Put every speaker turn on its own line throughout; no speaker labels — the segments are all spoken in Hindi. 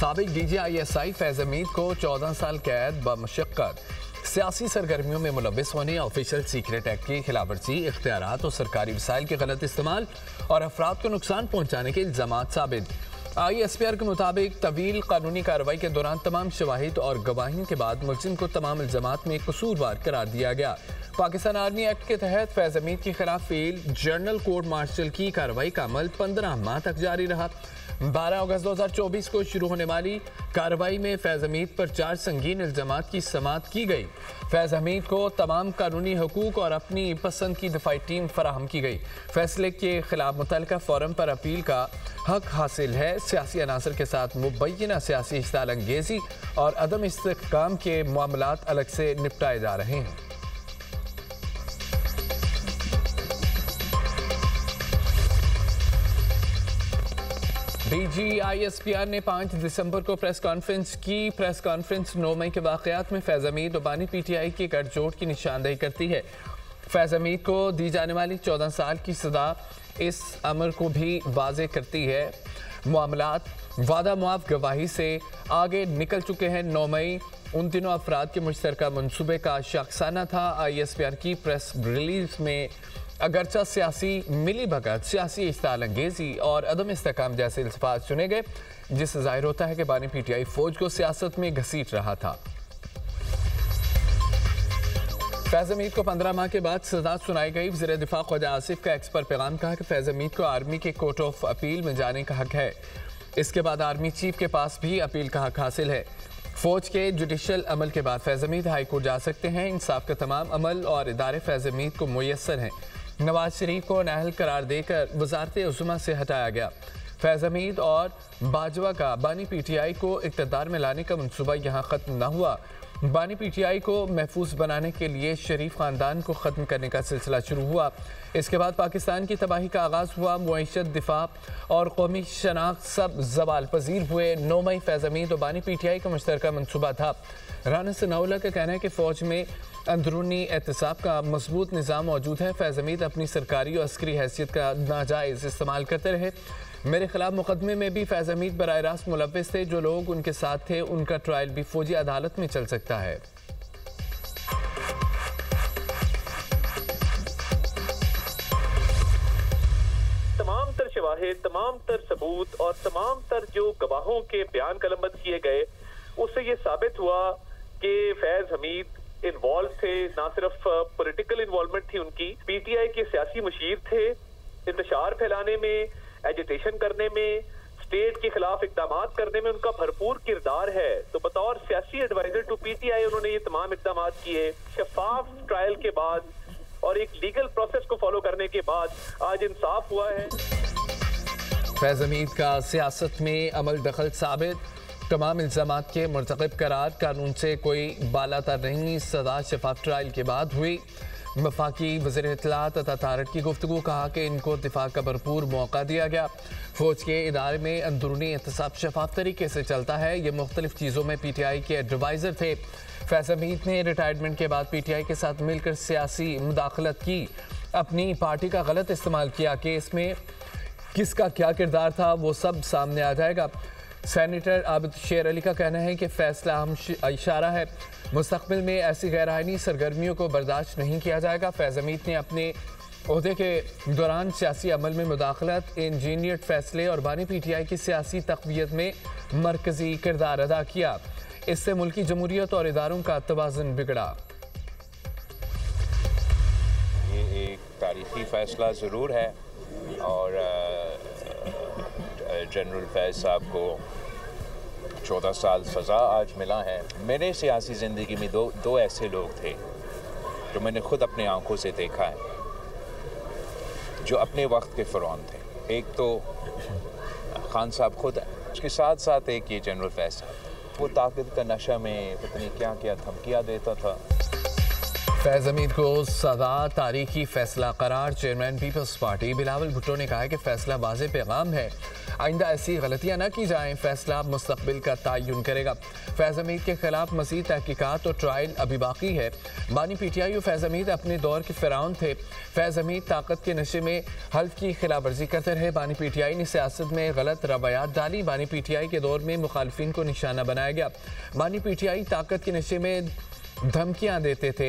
साबिक DGISI फैज़ हमीद को 14 साल कैद बमशक्कत सियासी सरगर्मियों में मुलव्विस होने, ऑफिशियल सीक्रेट एक्ट की खिलाफवर्जी, इख्तियारात और सरकारी वसाइल के गलत इस्तेमाल और अफराद को नुकसान पहुँचाने के इल्ज़ामात साबित। ISPR के मुताबिक तवील कानूनी कार्रवाई के दौरान तमाम शवाहिद और गवाहियों के बाद मुलजिम को तमाम इल्ज़ामात में कसूरवार करार दिया गया। पाकिस्तान आर्मी एक्ट के तहत फैज़ हमीद के खिलाफ फील्ड जनरल कोर्ट मार्शल की कार्रवाई का अमल 15 माह तक जारी रहा। 12 अगस्त 2024 को शुरू होने वाली कार्रवाई में फैज़ हमीद पर 4 संगीन इल्ज़ामात की समाअत की गई। फैज़ हमीद को तमाम कानूनी हकूक और अपनी पसंद की दफाई टीम फराहम की गई। फैसले के खिलाफ मुतल्लिका फोरम पर अपील का हक हासिल है। सियासी अनासर के साथ मुबैना सियासी इश्ताल अंगेजी और अदम इस्तेहकाम के मामलात अलग से निपटाए जा रहे हैं। DGISPR ने 5 दिसंबर को प्रेस कॉन्फ्रेंस की। प्रेस कॉन्फ्रेंस 9 मई के वाक़यात में फैज़ हमीद और बानी PTI की गठजोड़ की निशानदेही करती है। फैज़ हमीद को दी जाने वाली 14 साल की सज़ा इस अमर को भी वाज़ेह करती है। मामलात वादा मुआफ़ गवाही से आगे निकल चुके हैं। 9 मई उन दिनों अफराद के मुश्तरका मनसूबे का शख्साना था। ISPR की प्रेस रिलीज में अगरचा सियासी मिली भगत, सियासी इश्ताल अंगेजी और अदम इस्तेहकाम जैसे अल्फाज चुने गए, जिससे जाहिर होता है कि बानी PTI फौज को सियासत में घसीट रहा था। फैज़ हमीद को 15 माह के बाद सजा सुनाई गई। वज़ीर दिफा ख्वाजा आसिफ का एक्स पर पैगाम कहा कि फैज़ हमीद को आर्मी के कोर्ट ऑफ अपील में जाने का हक है। इसके बाद आर्मी चीफ के पास भी अपील का हक हासिल है। फौज के जुडिशल अमल के बाद फैज़ हमीद हाई कोर्ट जा सकते हैं। इंसाफ का तमाम अमल और इदारे फैज़ हमीद को मुयस्सर हैं। नवाज शरीफ को नाअहल करार देकर वज़ारत उज़्मा से हटाया गया। फैज़ हमीद और बाजवा का बानी PTI को इक़्तिदार में लाने का मनसूबा यहाँ ख़त्म न हुआ। बानी PTI को महफूज बनाने के लिए शरीफ ख़ानदान को ख़त्म करने का सिलसिला शुरू हुआ। इसके बाद पाकिस्तान की तबाही का आगाज़ हुआ। मुईशत, दिफा और कौमी शनाख्त सब ज़वाल पजीर हुए। 9 मई फैज़ हमीद और बानी PTI का मुश्तरका मनसूबा था। राना सनाउल्लाह का कहना है कि फ़ौज में अंदरूनी एहतसाब का मजबूत निज़ाम मौजूद है। फैज़ हमीद अपनी सरकारी और अस्करी हैसियत का नाजायज़ इस्तेमाल करते रहे। मेरे खिलाफ मुकदमे में भी फैज़ हमीद बराह रास्त मुलव्विस थे। जो लोग उनके साथ थे उनका ट्रायल भी फौजी अदालत में चल सकता है।
तमाम तर शवाहिद, तमाम तर सबूत और तमाम तर जो गवाहों के बयान कलमबंद किए गए, उससे ये साबित हुआ कि फैज़ हमीद इन्वॉल्व थे। ना सिर्फ पॉलिटिकल इन्वॉल्वमेंट थी उनकी, PTI के सियासी मुशीर थे, इंतशार फैलाने में, एजिटेशन करने में, स्टेट के खिलाफ इकदाम करने में उनका भरपूर किरदार है। तो बतौर सियासी एडवाइजर टू PTI उन्होंने ये तमाम इकदाम किए। शफाफ ट्रायल के बाद और एक लीगल प्रोसेस को फॉलो करने के बाद आज इंसाफ हुआ है।
फैज़ हमीद का सियासत में अमल दखल साबित, तमाम इल्ज़ामात के मुर्तकब करार, कानून से कोई बालातर नहीं। सजा शफाफ ट्रायल के बाद हुई। वफाकी वज़ीर इत्तलात अता तारड़ की गुफ्तगू, कहा कि इनको दिफा का भरपूर मौका दिया गया। फौज के इदारे में अंदरूनी एहतसाब शफाफ तरीके से चलता है। ये मुख्तलिफ चीज़ों में PTI के एडवाइज़र थे। फैज़ हमीद ने रिटायरमेंट के बाद PTI के साथ मिलकर सियासी मुदाखलत की, अपनी पार्टी का गलत इस्तेमाल किया। केस में किसका क्या किरदार था वो सब सामने आ जाएगा। सेनेटर आबिद शेर अली का कहना है कि फैसला अहम इशारा है। मुस्तकबिल में ऐसी गैर आईनी सरगर्मियों को बर्दाश्त नहीं किया जाएगा। फैज़ हमीद ने अपने ओहदे के दौरान सियासी अमल में मुदाखलत, इंजीनियर्ड फैसले और बानी PTI की सियासी तक़वियत में मरकज़ी किरदार अदा किया। इससे मुल्की जमहूरियत और इदारों का तवाज़ुन बिगड़ा।
ये एक तारीख़ी फ़ैसला ज़रूर है और जनरल फैज़ साहब को 14 साल सज़ा आज मिला है। मेरे सियासी ज़िंदगी में दो ऐसे लोग थे जो मैंने ख़ुद अपने आंखों से देखा है, जो अपने वक्त के फ़िरौन थे। एक तो खान साहब ख़ुद है, उसके साथ साथ एक ये जनरल फैज़ साहब, वो ताकत का नशा में पता नहीं क्या क्या धमकियाँ देता था।
फैज हमीद को सदा तारीखी फैसला करार। Chairman Peoples Party Bilawal Bhutto ने कहा है कि फैसला वाज़े पैगाम है, आइंदा ऐसी गलतियां न की जाएं, फैसला मुस्तकबिल का तयन करेगा। फैज हमीद के खिलाफ मज़ीद तहकीकात और ट्रायल अभी बाकी है। बानी पीटीआई और फैज हमीद अपने दौर के फ़िरौन थे। फैज हमीद ताकत के नशे में हल्फ की खिलाफ वर्जी करते रहे। बानी पीटीआई ने सियासत में गलत रवायात डाली। बानी पीटीआई के दौर में मुखालफिन को निशाना बनाया गया। बानी पीटीआई ताकत के नशे में धमकियां देते थे,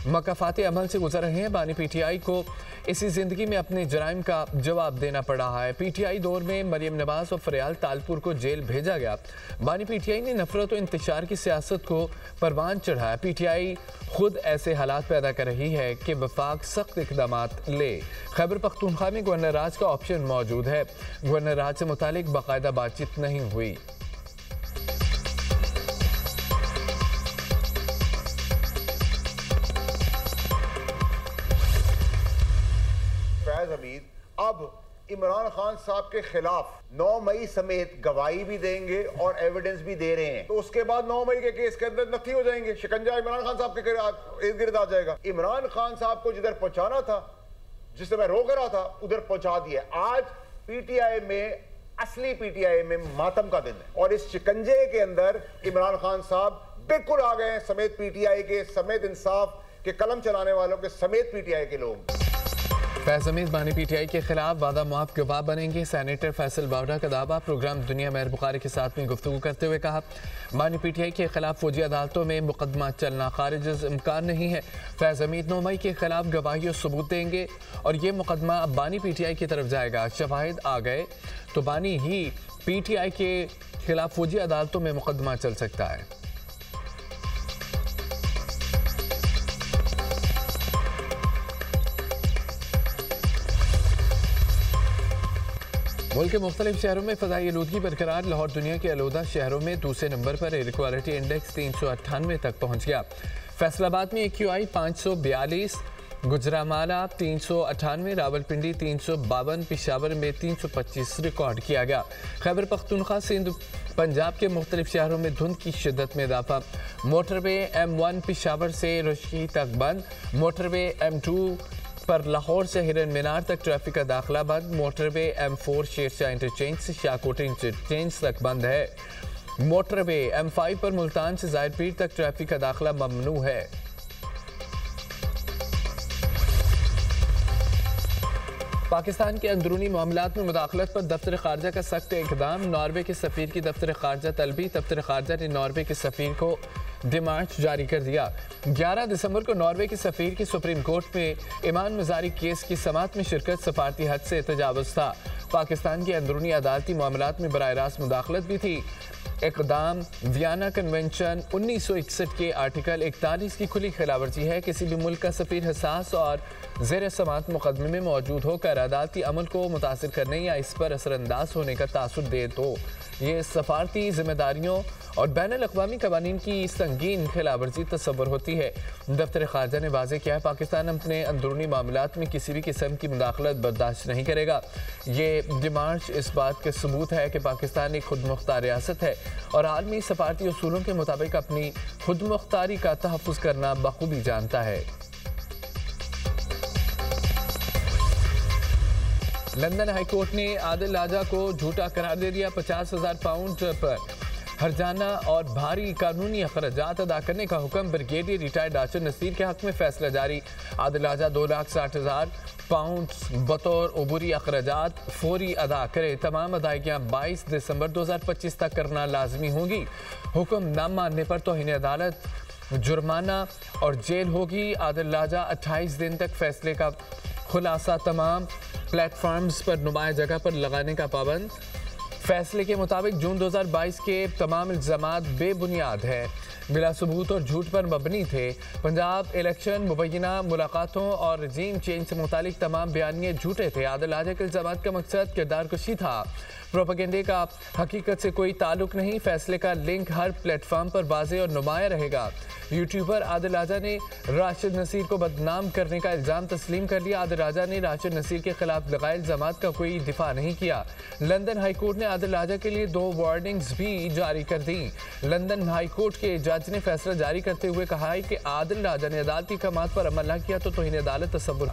मकाफाते अमल से गुजर रहे हैं। बानी पीटीआई को इसी ज़िंदगी में अपने जराइम का जवाब देना पड़ा है। पीटीआई दौर में मरियम नवाज और फरियाल तालपुर को जेल भेजा गया। बानी पीटीआई ने नफरत और इंतशार की सियासत को परवान चढ़ाया। पीटीआई खुद ऐसे हालात पैदा कर रही है कि वफाक सख्त इकदाम ले। खैबर पख्तूनख्वा में गवर्नर राज का ऑप्शन मौजूद है। गवर्नर राज से मुतालिक बाकायदा बातचीत नहीं हुई।
फैज हमीद अब इमरान खान साहब के खिलाफ 9 मई समेत गवाही भी देंगे और एविडेंस भी दे रहे हैं, तो उसके बाद 9 मई के केस के अंदर नफी हो जाएंगे। शिकंजा इमरान खान साहब के इर्द गिर्द आ जाएगा। इमरान खान साहब को जिधर पहुंचाना था, जिससे मैं रोक रहा था, उधर पहुंचा दिया। आज पीटीआई में, असली पीटीआई में मातम का दिन है और इस शिकंजे के अंदर इमरान खान साहब बिल्कुल आ गए हैं, समेत पीटीआई के, समेत इंसाफ के कलम चलाने वालों के, समेत पीटीआई के लोग।
फैज हमीद बानी पीटीआई के खिलाफ वादा मुआफ गवाह बनेंगे। सैनेटर फैसल बावड़ा का दावा। प्रोग्राम दुनिया मेहर बुखारी के साथ में गुफ्तगू करते हुए कहा, बानी पीटीआई के खिलाफ फौजी अदालतों में मुकदमा चलना खारिज इम्कान नहीं है। फैज हमीद 9 मई के खिलाफ गवाही और सबूत देंगे और ये मुकदमा अब बानी पीटीआई की तरफ जाएगा। शवाहिद आ गए तो बानी ही पीटीआई के खिलाफ फौजी अदालतों में मुकदमा चल सकता है। मुल्क के मुख्तलिफ शहरों में फ़ज़ाई आलूदगी बरकरार। लाहौर दुनिया के आलूदा शहरों में दूसरे नंबर पर एयर क्वालिटी इंडेक्स 398 तक पहुँच गया। फैसलाबाद में AQI 542, गुजरामाला 398, रावलपिंडी 352, पेशावर में 325 रिकॉर्ड किया गया। खैबर पख्तूनख्वा, सिंध, पंजाब के मुख्तलिफ शहरों में धुंध की शिद्दत में इजाफा। मोटरवे M1 पेशावर से रुशकी तक बंद। मोटरवे M2 पर लाहौर से हिरन मीनार तक ट्रैफिक का दाखिला बंद। मोटरवे M4 शेरशाह इंटरचेंज से शाहकोट इंटरचेंज तक बंद है। मोटरवे M5 पर मुल्तान से जायरपीर तक ट्रैफिक का दाखिला ममनू है। पाकिस्तान के अंदरूनी मामलात में मुदाखलत पर दफ्तर खारजा का सख्त इक़दाम। नॉर्वे के सफ़ीर की दफ्तर खारजा तलबी। दफ्तर खारजा ने नॉर्वे के सफ़ीर को डिमार्च जारी कर दिया। 11 दिसंबर को नॉर्वे के सफ़ीर की सुप्रीम कोर्ट में ईमान मजारी केस की समाअत में शिरकत सफारती हद से तजावुज़ था। पाकिस्तान के अंदरूनी अदालती मामलात में बराह रास्त मुदाखलत भी थी। इक़दाम वियना कन्वेंशन 1961 के आर्टिकल 41 की खुली खिलाफवर्जी है। किसी भी मुल्क का सफ़ीर हसास और ज़ेर समाअत मुकदमे में मौजूद होकर अदालती अमल को मुतासिर करने या इस पर असरअंदाज होने का तासुर दे तो ये सफारती जिम्मेदारियों और बैनुल अक़वामी क़वानीन की संगीन खिलाफवर्जी तस्वर होती है। दफ्तर खारजा ने वाज़ेह किया है, पाकिस्तान अपने अंदरूनी मामलात में किसी भी किस्म की मुदाखलत बर्दाश्त नहीं करेगा। ये डिमार्च इस बात के सबूत है कि पाकिस्तान एक खुद मुख्तार रियासत है और आलमी सफारती उसूलों के मुताबिक अपनी खुद मुख्तारी का तहफ़्फ़ुज़ करना बखूबी जानता है। लंदन हाईकोर्ट ने आदिल लाजा को झूठा करार दे दिया। 50,000 पाउंड पर हरजाना और भारी कानूनी अखराजात अदा करने का हुक्म। ब्रिगेडियर रिटायर्ड आचर नसीर के हक में फैसला जारी। आदिल लाजा 2,60,000 पाउंड बतौर अबूरी अखराजात फौरी अदा करे। तमाम अदायगियाँ 22 दिसंबर 2025 तक करना लाजमी होगी। हुक्म न मानने पर तौहीन अदालत, जुर्माना और जेल होगी। आदिल लाजा 28 दिन तक फैसले का खुलासा तमाम प्लेटफॉर्म्स पर नुमाया जगह पर लगाने का पाबंद। फैसले के मुताबिक जून 2022 के तमाम इल्ज़ामात बेबुनियाद है, बिला सबूत और झूठ पर मबनी थे। पंजाब इलेक्शन, मुबैना मुलाकातों और रजीम चेंज से मुतालिक तमाम बयानिए झूठे थे। आदिल लाजा के इल्ज़ामात का मकसद किरदार कशी था। प्रोपेगेंडे का हकीकत से कोई ताल्लुक नहीं, फैसले का लिंक हर प्लेटफॉर्म पर वाज़ेह और नुमाया रहेगा। यूट्यूबर आदिल राजा ने राशिद नसीर को बदनाम करने का इल्ज़ाम तस्लीम कर लिया। आदिल राजा ने राशिद नसीर के खिलाफ लगाए इल्ज़ामात का कोई दिफा नहीं किया। लंदन हाई कोर्ट ने आदिल राजा के लिए 2 वार्निंग्स भी जारी कर दी। लंदन हाई कोर्ट के जज ने फैसला जारी करते हुए कहा है कि आदिल राजा ने अदालती अहकामात पर अमल न किया तो तौहीन अदालत तसव्वुर।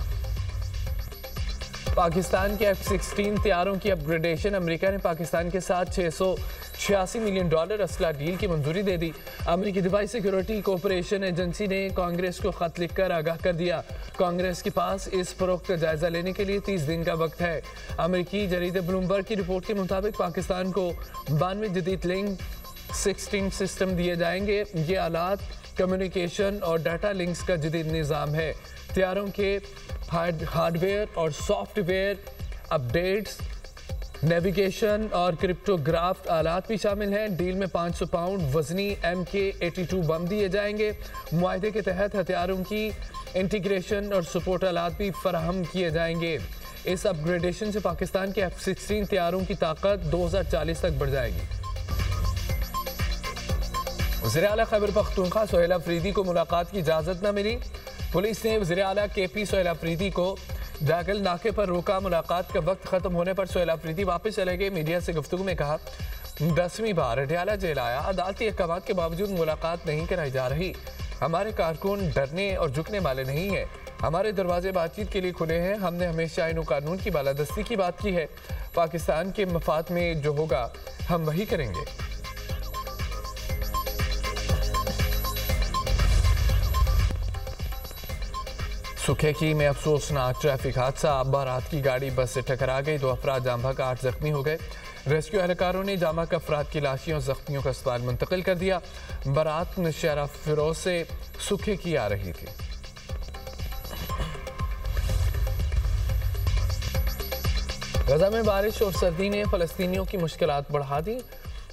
पाकिस्तान के F-16 तैयारों की अपग्रेडेशन। अमेरिका ने पाकिस्तान के साथ $686 मिलियन असला डील की मंजूरी दे दी। अमेरिकी दिफाई सिक्योरिटी कोऑपरेशन एजेंसी ने कांग्रेस को खत लिखकर आगाह कर दिया। कांग्रेस के पास इस फरोख्त का जायजा लेने के लिए 30 दिन का वक्त है। अमेरिकी जरीदे ब्लूमबर्ग की रिपोर्ट के मुताबिक पाकिस्तान को 92 जदीद लिंक 16 सिस्टम दिए जाएंगे। ये आलात कम्युनिकेशन और डाटा लिंक्स का जदीद निज़ाम है। तैयारों के हार्डवेयर और सॉफ्टवेयर अपडेट्स, नेविगेशन और क्रिप्टोग्राफ आलात भी शामिल हैं। डील में 500 पाउंड वजनी MK-82 बम दिए जाएंगे। मुआहदे के तहत हथियारों की इंटीग्रेशन और सपोर्ट आलात भी फराहम किए जाएंगे। इस अपग्रेडेशन से पाकिस्तान के F-16 तैयारों की ताकत 2040 तक बढ़ जाएगी। वज़ीर आला खैबर पख्तूनख्वा सोहेल अफरीदी को मुलाकात की इजाज़त न मिली। पुलिस ने वज़ीर आला KP सोहेल अफरीदी को जागल नाके पर रोका। मुलाकात का वक्त ख़त्म होने पर सोहेल अफरीदी वापस चले गए। मीडिया से गुफ्तगू में कहा, 10वीं बार अडयाला जेल आया, अदालती अहकामात के बावजूद मुलाकात नहीं कराई जा रही। हमारे कारकुन डरने और झुकने वाले नहीं हैं। हमारे दरवाजे बातचीत के लिए खुले हैं। हमने हमेशा आईन कानून की बालादस्ती की बात की है। पाकिस्तान के मफाद में जो होगा हम वही करेंगे। सुखेकी में अफसोसनाक ट्रैफिक हादसा। बारात की गाड़ी बस से टकरा गई। 2 अफराद जाम बहक 8 जख्मी हो गए। रेस्क्यू एहलकारों ने जाम बहक अफराद की लाशें और जख्मियों का अस्पताल मुंतकिल कर दिया। बारात नौशहरा फिरोज से सुखेकी आ रही थी। गजा में बारिश और सर्दी ने फलस्तीनियों की मुश्किलात बढ़ा दी।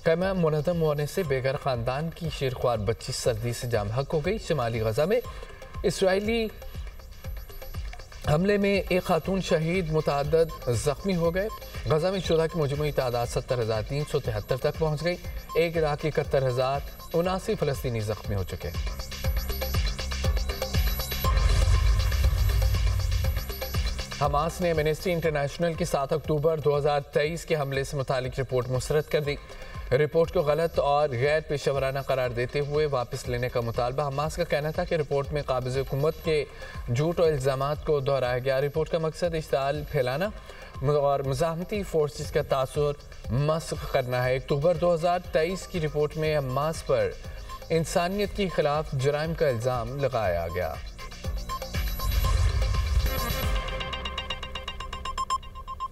कैमा मुनज़्ज़म होने से बेघर खानदान की शेरख्वार बच्ची सर्दी से जाम बहक हो गई। शुमाली गजा में इसराइली हमले में एक खातून शहीद, मुतअद्दिद जख्मी हो गए। गजा में शुदा की मजमूई तादाद 70,373 तक पहुँच गई। 1,71,079 फ़लस्तीनी जख्मी हो चुके। हमास ने एमनेस्टी इंटरनेशनल की 7 अक्टूबर 2023 के हमले से मुतालिक रिपोर्ट मुस्तरद कर दी। रिपोर्ट को गलत और गैर पेशेवराना करार देते हुए वापस लेने का मुतालबा। हमास का कहना था कि रिपोर्ट में काबिज़ हुकूमत के झूठ और इल्ज़ामात को दोहराया गया। रिपोर्ट का मकसद इश्ताल फैलाना और मुज़ाहमती फोर्सेस का तासुर मस्ख़ करना है। अक्टूबर 2023 की रिपोर्ट में हमास पर इंसानियत के खिलाफ जराइम का इल्ज़ाम लगाया गया।